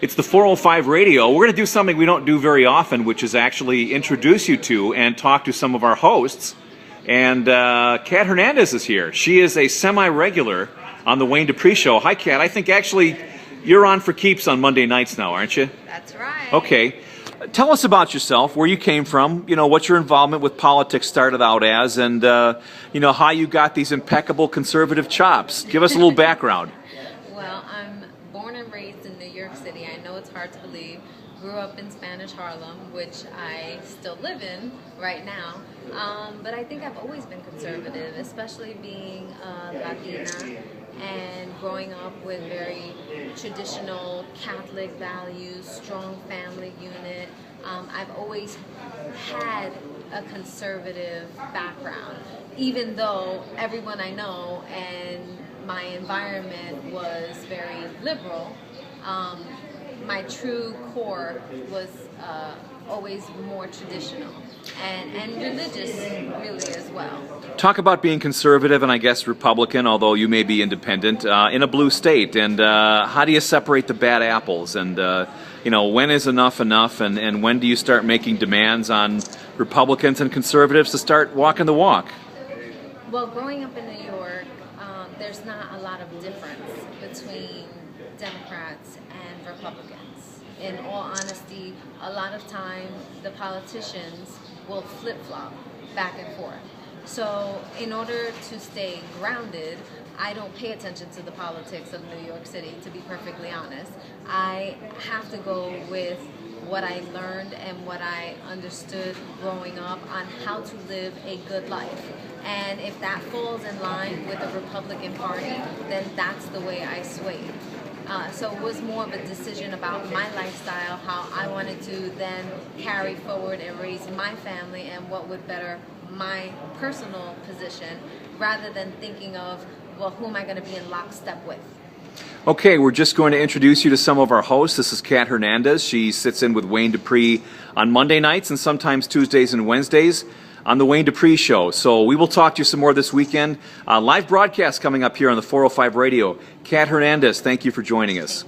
It's the 405 Radio. We're going to do something we don't do very often, which is actually introduce you to and talk to some of our hosts. And Kat Hernandez is here. She is a semi-regular on the Wayne Dupree Show. Hi, Kat. I think actually you're on for keeps on Monday nights now, aren't you? That's right. Okay. Tell us about yourself, where you came from, what your involvement with politics started out as, and, how you got these impeccable conservative chops. Give us a little background. Well, I'm born and raised in New York City. I know it's hard to believe. Grew up in Spanish Harlem, which I still live in right now. But I think I've always been conservative, especially being Latina and growing up with very traditional Catholic values, strong family unit. I've always had a conservative background, even though everyone I know and my environment was very liberal. My true core was always more traditional and religious, really, as well. Talk about being conservative and I guess Republican, although you may be independent, in a blue state. And how do you separate the bad apples? And, when is enough, and when do you start making demands on Republicans and conservatives to start walking the walk? Well, growing up in New York, there's not a lot of difference between Democrats and Republicans. In all honesty, a lot of time the politicians will flip-flop back and forth. So in order to stay grounded, I don't pay attention to the politics of New York City, to be perfectly honest. I have to go with what I learned and what I understood growing up on how to live a good life. And if that falls in line with the Republican Party, then that's the way I sway. So it was more of a decision about my lifestyle, how I wanted to then carry forward and raise my family and what would better my personal position, rather than thinking of, well, who am I going to be in lockstep with? Okay, we're just going to introduce you to some of our hosts. This is Kat Hernandez. She sits in with Wayne Dupree on Monday nights and sometimes Tuesdays and Wednesdays on the Wayne Dupree Show. So we will talk to you some more this weekend. Live broadcast coming up here on the 405 Radio. Kat Hernandez, thank you for joining us.